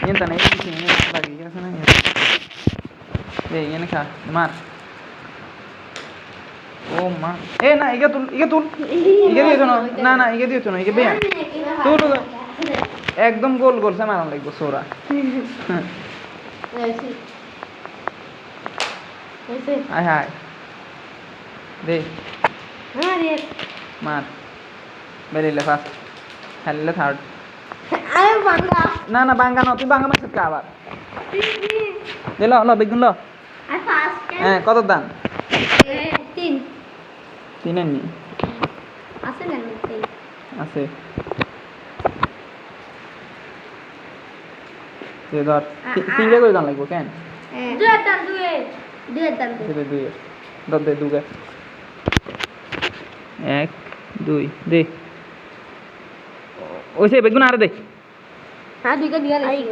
Ini tanah ini lagi kan sana ya. Ini kah, mar. Oh ma. Na, iga tul. Iga diyo no. Na, iga diyo no. Iga beyan. Tul. একদম গোল গোল সে মারান লাগবে সোরা আয় হায় দে মার বেরিলে first খেললে third না না বাঙ্গা না তুই বাঙ্গা মাছ কা আবার দে ল বেগুন ল হ্যাঁ কত দাম 3 এর নি আছে না আছে ये धर तीन के कोई गान लागबो केन दुए दान दुए दब दे दुगे 1 2 दे ओसे बेगुन आरे दे हां दुई का दिया नहीं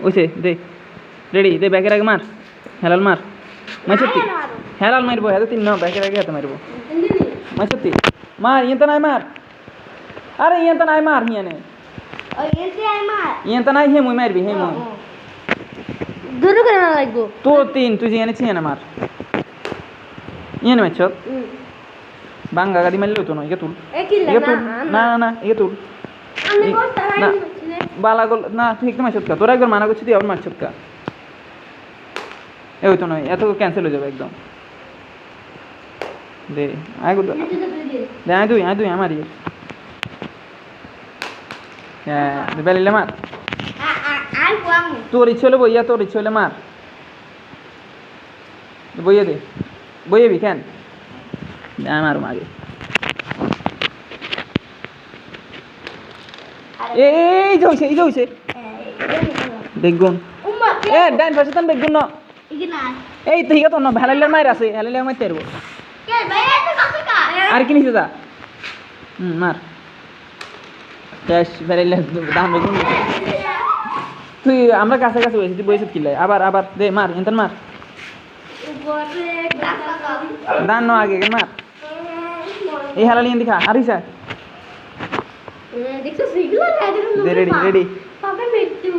ओसे दे रेडी दे बैके आगे मार हेलाल मार मछती हेलाल मारबो है तो तीन न बैके आगे हाथ मारबो मछती मार ये तो नहीं मार अरे ये तो नहीं मार हियाने Iyan tanay he moy marbi he moy. Duru করে না লাগবো। তো তিন তুই জানি ছিস না মার। ইyan মারছ? বাঙ্গা গাদি মারলে তো না ইকে তুল। না না ইকে তুল। আমি কোস্তা নাই মারছিনে। বালা গোল না তুই একদম মারছ কা। তোরা একবার মানা করছিস তুই আবার মারছ কা। এই তো নয় এত ক্যান্সেল হয়ে যাবে একদম। দে আয় গো। দে আয় তুই আমারই। বেলিলে মার তোর ইচ্ছে হলে বইয়া তোর ইচ্ছে হলে মার বইয়ে দে বইয়েবি কেন মারুম আগে এই যে বেগুন ডাইন পাশে তান বেগুন ন এই তো হিগা তো না হেলাইলার মার আছে হেলাইলার মারতে পারবো আর কি নিছে যা মার বেরিলে দাম বেগুন তুই আমরা কাছে কাছে বসে তুই বসে কিলাই আবার দে মার এনতন মার দান ন আগে মার এই হালালি এন দেখা আরিসা দেখছো সিগলা দে রেডি পাপা মেট্টু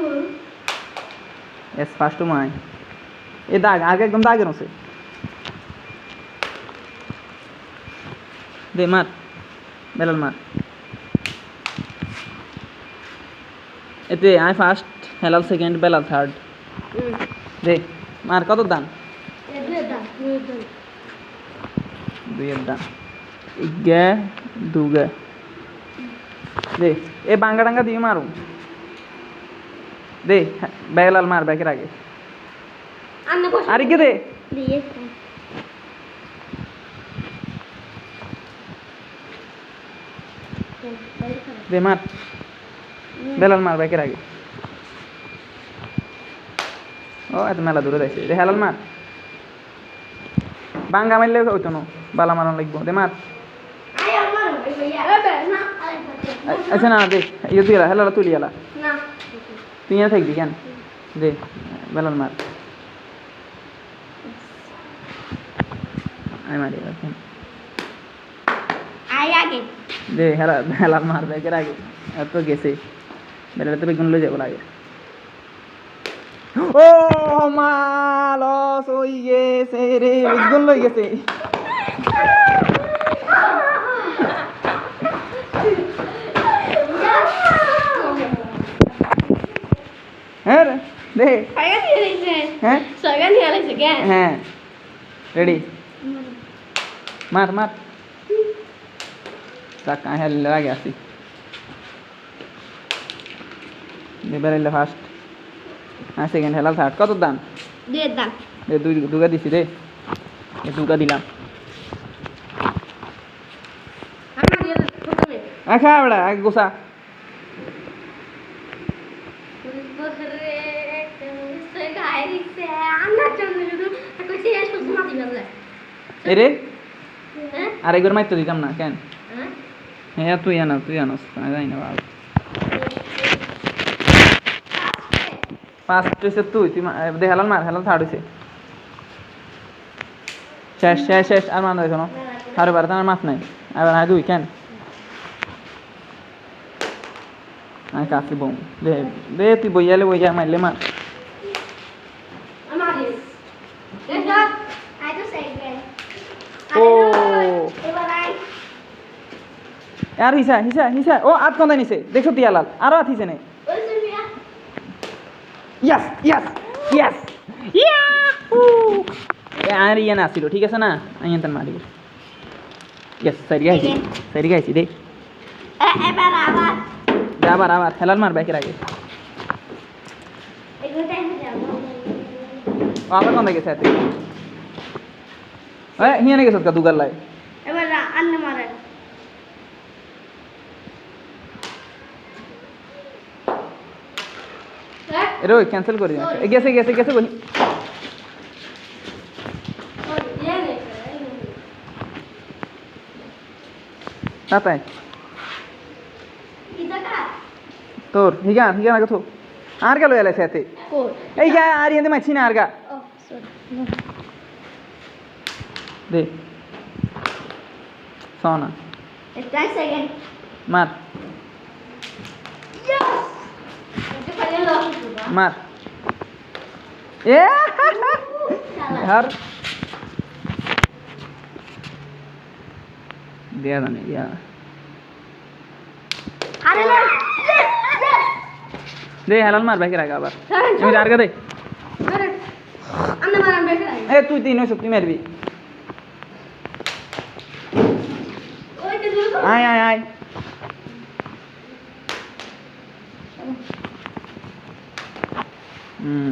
এস ফাস্ট মাই এ দাগ আগে একদম দাগের আছে দে মার বেলাল মার এতে আই first Helal second Belal third দে মার কত দান দুইয়ের দান ইগে দুগে দে এ বাঙ্গা ডাঙ্গা দিয়ে মারু দে বেলাল মার ব্যাকের আগে আর কি দে দে মার বেলাল মার ব্যাকের আগে ও এত মেলা দূরে যাইছে দে হেলাল মার বাঙ্গা মারলে হইতো না বালা মারন লাগবো দে মার আচ্ছা না দে ইয়ে তুই হেলাল তুলি এলা তুই এনে থাকবি কেন দে বেলাল মার আই মারি আগে দে হেলাল মার ব্যাকের আগে এত গেছে বেলাল তো বেগুন লয়ে যাবো লাগে ও মা লস হই গেছে রে বেগুন লই গেছে হ্যাঁ দে হ্যাঁ রেডি মার টাকা হেল লাগে আসি বেলাইলে ফার্স্ট আর সেকেন্ড হেলাল থার্ড কত দাম দুগা দিছি রে দুগা দিলাম খা বেড়া আগে গোসা এরে আরেকবার মাইতো দিতাম না কেন হ্যাঁ তুই আনস জানি না বাবা ফার্স্ট হইছে তুই দে হেলাল মার হেলাল থার্ড হইছে শেষ আর মান দেখো না আরে বার তার মাফ নাই আবার আয় দুই কেন আমি কাছে বম দে দে তুই বইয়ালে বইয়া মারলে মার ও আর হিসা হিসা হিসা ও আত কোন নিছে দেখছো তিয়ালাল আরো আত হিসে নে ইয়াস ইয়াস ইয়াস ইয়াহু আর ইয়া না ছিল ঠিক আছে না আমি এনতন মারি ইয়াস সারি গাইছি দে এবার আবার আবার হেলাল মার ব্যাকের আগে আবার কোন গেছে তুই এ হিয়ানে গেছত কা দুগাল লাই এবার আন্নে মারে এরো ক্যান্সেল করে দিন গেছে গেছে গেছে বলি তাই তোর হিগা হিগা না কত আর গেল এলে সাথে এই গা আর এনে মাছি না আর গা দে সোনা মার মার এ यार दिया था नहीं दिया दे हलाल मार बैक रहा बार मैं यार का दे ए तू तीन हो सकती मेरी भी आय आय आय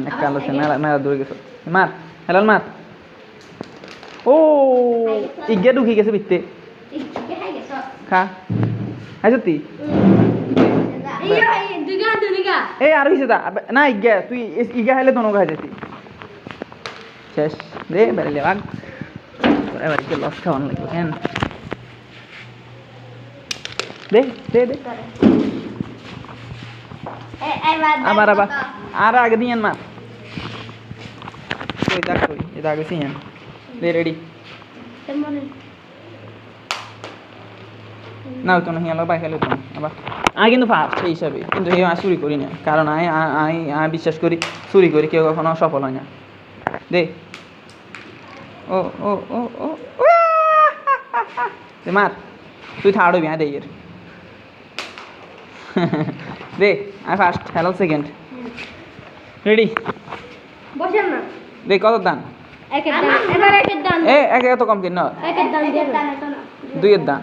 एक कालो से मेरा दूर के साथ मार हलाल मार ओ इग्गे दुखी कैसे बिकते खा है सत्ती ए यार भी सदा ना इग्गे तू इग्गे है ले दोनों का है जैसी चेस दे बड़े ले भाग बड़े बड़े के लॉस खाने लगे हैं दे दे दे abar abar ara age diyan mar koi eta age siyan de ready নাও তো না হিয়ালো বাই খেলো তো আবার আগে কিন্তু ফার্স্ট এই হিসাবে কিন্তু এই চুরি করি না কারণ আমি বিশ্বাস করি চুরি করি কেউ কখনো সফল হয় না দে ও ও ও ও দে মার তুই থার্ড হবি দে এর দে আই ফার্স্ট হ্যালো সেকেন্ড রেডি বসেন না দে কত দান একের দান এবার একের দান এ একে এত কম কেন একের দান এত না দুইয়ের দান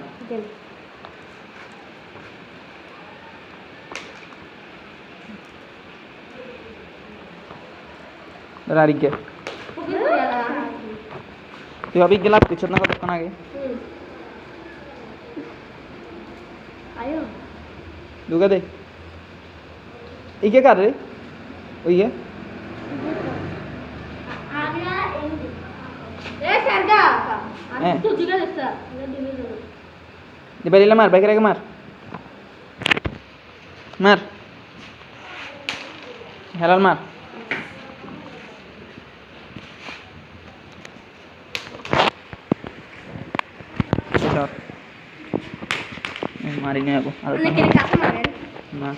রারিকে তুই অভিজ্ঞ লাভ করছিস না কতক্ষণ আগে আয়ো দুগা দে ইকে কার রে ওইয়ে আগলা এ সারগা আমি তো জিগা দেখছা দে বেরিলা মার বাইকের আগে মার মার হেলাল মার मारी नहीं आपको ना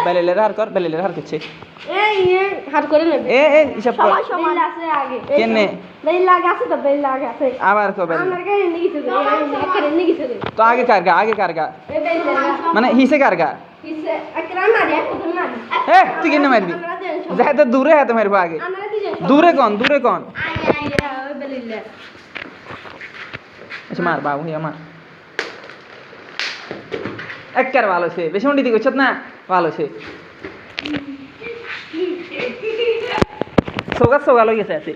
बेले हार कर बेले हार किच्छे ए ये हार करे নেবে ए हिसाब कर সমান আছে আগে কেনে বেল লাগা আছে তো বেল লাগা আছে আবার কো বেল আমার কাছে নিয়ে গেছে করে নিয়ে গেছে তো आगे करगा ए बेल লাগা মানে হিসে करगा হিসে একরাম মারি এক তো মারি ए तू किने मारबी ज्यादा दूरे है तो मेरे को आगे আমরা কি জানি दूरे कौन আয় বেল ले अच्छा मार बाबू या मार एक कर वालों से बेशों डी को छत ना वालों से सोगा लो ये ऐसे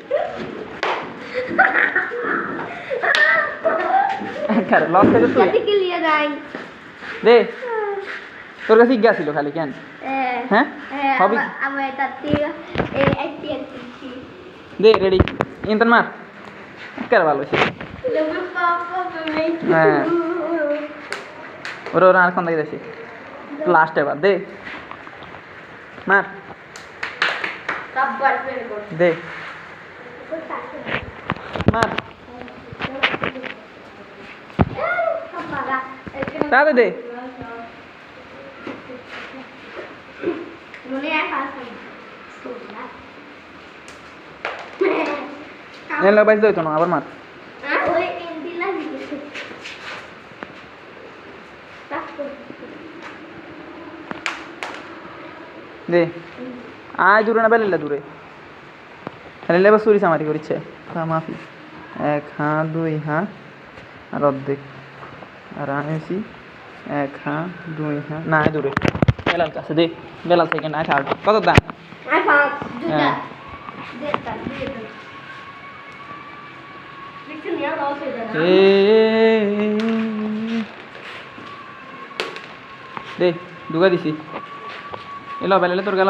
कर लॉस कर तू कति के लिए जाएं दे তোর কাছে ইজ্ঞা ছিল খালি কেন হ্যাঁ হবি আমি তাতে এটিএনসি দে রেডি ইন্টার মার कर वालों से লোকে পাপা তুমি হ্যাঁ ওর আর কোন দিকে যাচ্ছে লাস্ট এবার দে মার সববার ফেল কর দে মার তাতে দে মনে হয় পাঁচ এলো বাইজ দইতো না আবার মার ওই দিলা দিছে দে আয় দূরে না বেলেলে দূরে বেলেলে এবার চুরি চামারি করিচ্ছে মাফি 1 হাত 2 হাত আর অর্ধেক আর আনেছি 1 হাত 2 হাত না আয় দূরে বেলাল কাছে দে বেলাল সেকেন্ড আয় থার্ড কত দাম আই পাঁচ দুটা হ্যাঁ। দেড়টা দেড়টা লিখে নিয়ে দাও সেটা দে দুগা দিছি এলো বেলেলে তোর গেল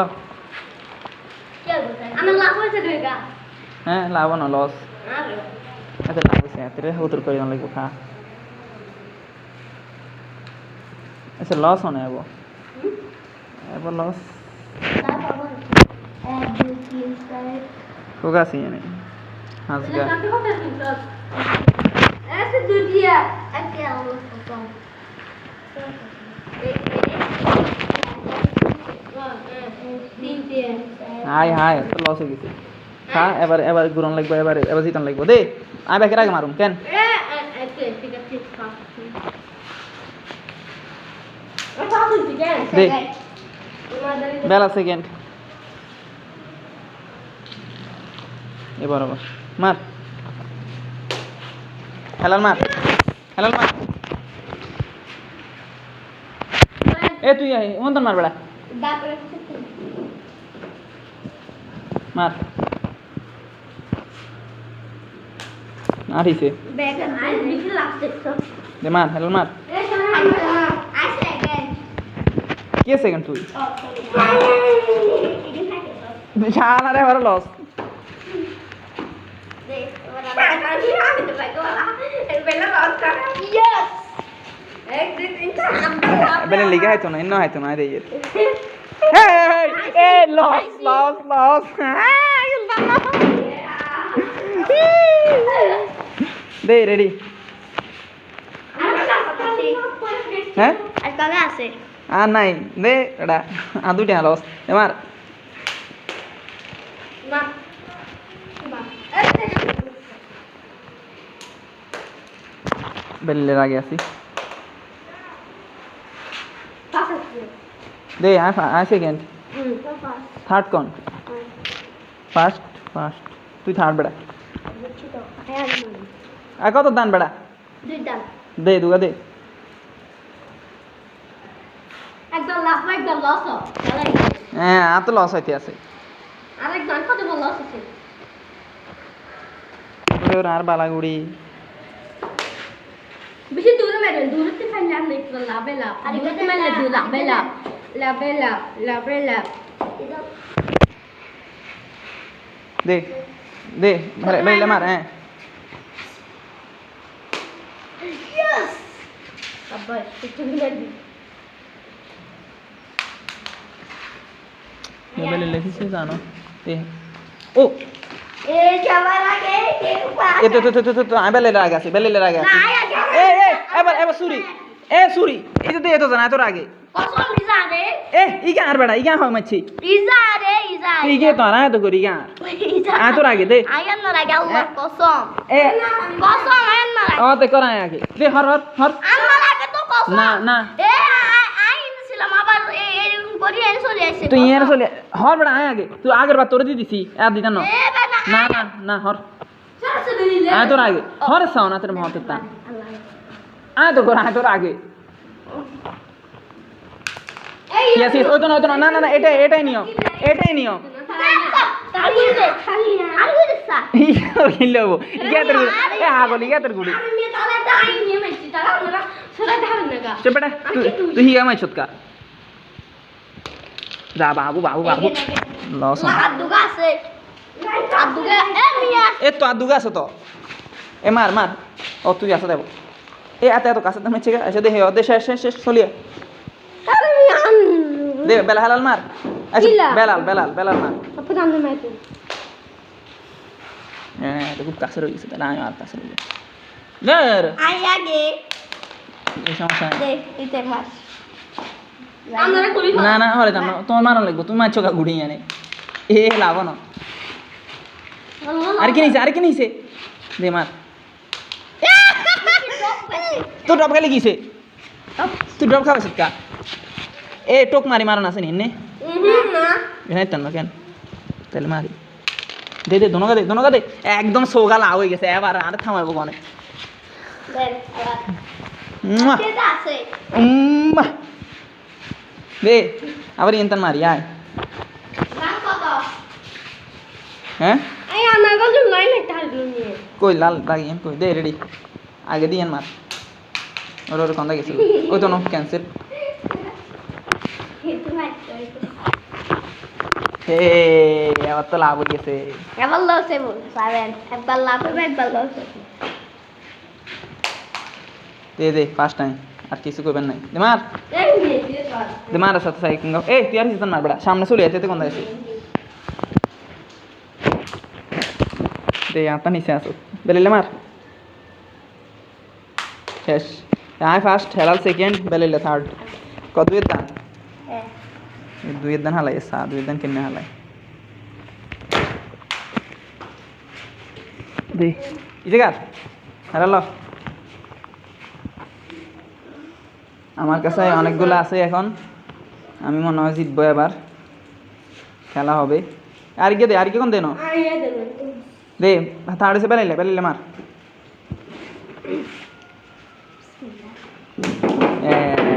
আমার লাভ হয়েছে দুইটা হ্যাঁ লাভ না লস আর আচ্ছা লাভ হয়েছে এত রে উত্তর করে লাগবো খা আচ্ছা লস হনে এবো এবার লস তারপর 1 2 3 4 কোগা সি এনে হাসগা ऐसे दूधिया अच्छा वो तो হাই হাই তো লস হয়ে গেছে খা এবার এবার গুরন লাগবে এবার এবার জিতন লাগবে দে আই ব্যাকের আগে মারুম কেন দে বেলা সেকেন্ড এবার আবার মার হেলাল মার হেলাল মার এ তুই আয় মন্তন মার বেড়া মার আরিছে দে মার হেলাল মার কে সেকেন্ড তুই শালা রে এবার লস বেলে লিগা হয়তো না ইন্ন হয়তো না রে এ লস লস লস দে রেডি হ্যাঁ আর নাই দে এটা আর দুইটা লস এবার বেলের আগে আছি দে আয় সেকেন্ড থার্ড কোন ফার্স্ট ফার্স্ট তুই থার্ড বেড়া আর কত দান বেড়া দে দুগা দে একদম লাভ একদম লস হ্যাঁ আর তো লস হইতে আছে আরেকদম কত বড় লস আছে আর বালাগুড়ি বেশি দূরে মেরে দূরে থেকে ফাইল আর নেই লাভে লাভ আর এটা মেলে দূর লাভে লাভ লাভে লাভ লাভে লাভ দে দে বেলে মার হ্যাঁ ইয়েস আবার একটু মিলাবি বেলে লেখিছে জানো এ ও এ যাবার আগে এ তো আমি বেলে আগে আছি বেলে আগে আছি এ এবার এবার সুরি এ সুরি এই তো এত জানা তোর আগে কসম ইজা রে এ ইগা আর বেড়া ইগা হয় মাছি ইজা রে ইজা তুই গে তো আর তো করি ইগা ইজা আ তোর আগে দে আয়ান না লাগে আল্লাহ কসম এ কসম আয়ান না লাগে ও তে করাই আগে দে হর হর হর আল্লাহ লাগে তো কসম না না এ আইন ছিলাম আবার এরকম করি এর চলে আসে তুই এর চলে হর বেড়া আয় আগে তুই আগের বার তোরে দি দিছি আর দিতা না এ বেটা না না না হর সরসে দিলে আয় তোর আগে হর সাও না তোর মহতে তা আয় তো কর আয় তোর আগে এই ইয়েস ইয়েস ওই তো না না না এটাই নিয়ম খালি আর হইছা ইলেবো ইয়া তোর গুড়ি এ আগলি ইয়া তোর গুড়ি আমি তাহলে তাই নিয়ে মেছি তারা আমরা সেটা ধারণ না চুপ বেটা তুই হিয়া মাই ছতকা যা বাবু লস হাত দুগা আছে হাত দুগা এ মিয়া এ তো আদুগা আছে তো এ মার ও তুই আসা দেব এ এত কাছে তুমি চেক এসে দে হে দে শেষ চলিয়ে আরে মিয়া দে বেলা হালাল মার আচ্ছা কিলা? বেলাল মার সব জানতে মাইতো হ্যাঁ তো খুব কাছে রয়ে গেছে তাহলে আমি আর কাছে রয়ে গেছে আই আগে এই সমস্যা দে ইতে মার আমরা করি না না হরে জানো তোমার মারণ লাগবো তুমি মারছো কা গুড়ি আনে এ লাভ না আর কি নিছে দে মার তো ড্রপ খালি গিয়েছে তুই ড্রপ খাওয়া শিক্ষা এ টোক মারি মারণ আছে নি না এখানে টান কেন তাহলে মারি দে দে দোনো দে একদম সোগা লাভ হয়ে গেছে এবার আর থামাবো কোনে দেখ মুয়া। এটা আছে উম্মা। দে আবার ইন্তান মারি আয় রাখ কত হ্যাঁ এই আমার কাছে লাইন একটা হালগুলো নিয়ে কই লাল রাগিয়েন কই দে রেডি আগে দিয়েন মার ওর কন্দা গেছিল ওই তো নো ক্যান্সেল হেতু মারতে হে আবার তো লাভ হয়ে গেছে এবার লস এবো সাবেন একবার লাভ হবে একবার লস হবে দে ফার্স্ট টাইম আর কিছু করবেন নাই দে মার এই নিয়ে দিয়ে কর দে মার সাথে সাইকিং এই তুই আর সিজন মার বেড়া সামনে চলে যেতে কোন আছে দে আতা নিচে আসো বেলেলে মার শেষ আয় ফার্স্ট হেলাল সেকেন্ড বেলেলে থার্ড কত দুইয়ের দান হ্যাঁ দুইয়ের দান হালাই সা দুইয়ের দান কিনে হালাই দে এই জায়গা হারালো আমার কাছে অনেকগুলো আছে এখন আমি মনে হয় জিতবো এবার খেলা হবে আর কি দে আর কি কোন দেন আইয়া দেব দে থার্ড এসে বেলাইলে মার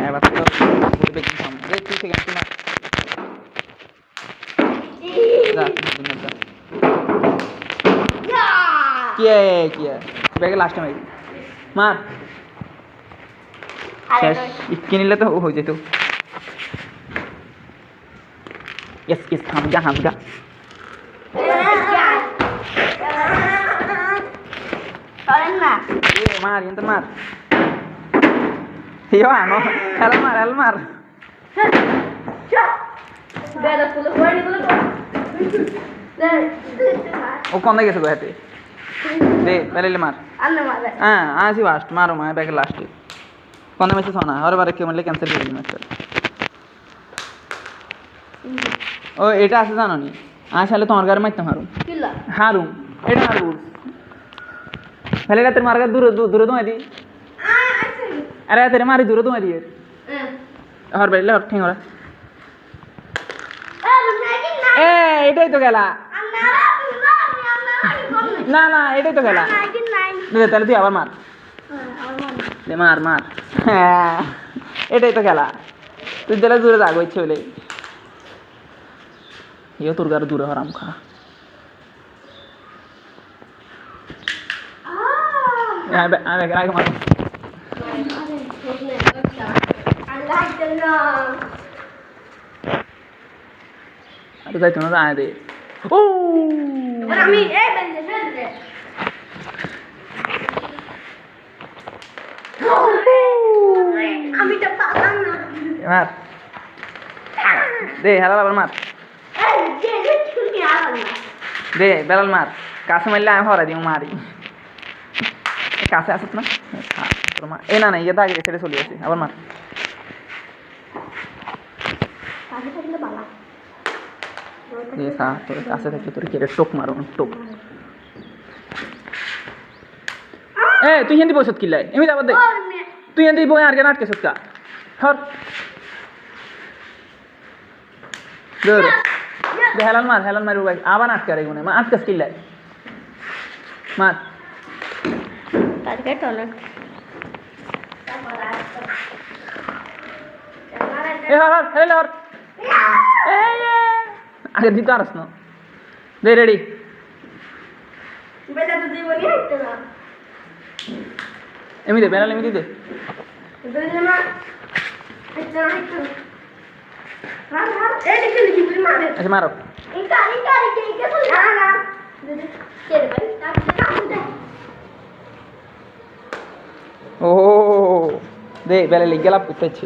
এবার তো বলবে কি সামনে দে তুই সেকেন্ড তুই মার যা কি ব্যাগে লাস্ট টাইম মার শেষ ইক্কি নিলে তো হয়ে যেত ইস হামজা করেন না এ মার এন্ত মার ইয়ো আনো হেল মার বেড়া ফুলে পড়ে গুলো ও কোন গেছে গো হাতে দে বেলাইলে মার আন্না মারে হ্যাঁ আসি ফার্স্ট মারো মা ব্যাগে লাস্ট কোন ম্যাচে সোনা আর বারে কেমন লে ক্যান্সেল করে দিই ম্যাচ ও এটা আছে জানো নি আসলে তোমার গারে মারতে মারুম কিলা হারুম এটা হারুম ফেলে রাতে মারগা দূরে দোয়া দি আরে তেরে মারি দূরে দোয়া দিয়ে হর বেলে হর ঠিক ওরা এ এটাই তো খেলা না এটাই তো খেলা দে তাহলে তুই আবার মার দে মার হ্যাঁ এটাই তো খেলা তুই তাহলে দূরে যাগো ইচ্ছে হলে ইয়ে তোর গারে দূরে হরাম খা আগে মার আরে যাইতো না আয় দে ও আমি এই বেঁধে ফেলতে আমি তো পালাম না মার দে হেলাল আবার মার এই যে তুমি আর না দে বেলাল মার কাছে মারলে আমি হরাই দিই মারি কাছে আসত না তোর মা এ না ইয়ে দাগে ছেড়ে চলে আসে আবার মার কাছে থাকলে বালা দে সা তোর কাছে থাকলে তোর কেড়ে টোক মারো টোক এ তুই হিন্দি বসত কিলাই এমনি যাবার দে তুই হিন্দি বই আর কেন আটকে সৎকা হর দে হেলাল মার ভাই আবার আটকে রে গুনে মা আটকে কিলাই মার টার্গেট অনেক এ হর হেলে হর আগে দিতে আরস না দে রেডি বেটা তো জীবনই হইতো না এমনি দে বেলাল এমনি দে বেটা না এটা হইতো হ্যাঁ এই দেখে লিখি মারে আচ্ছা মারো ইনকা চল না কেরে ভাই তাকে ও দে বেলাল গেলাপ করতেছি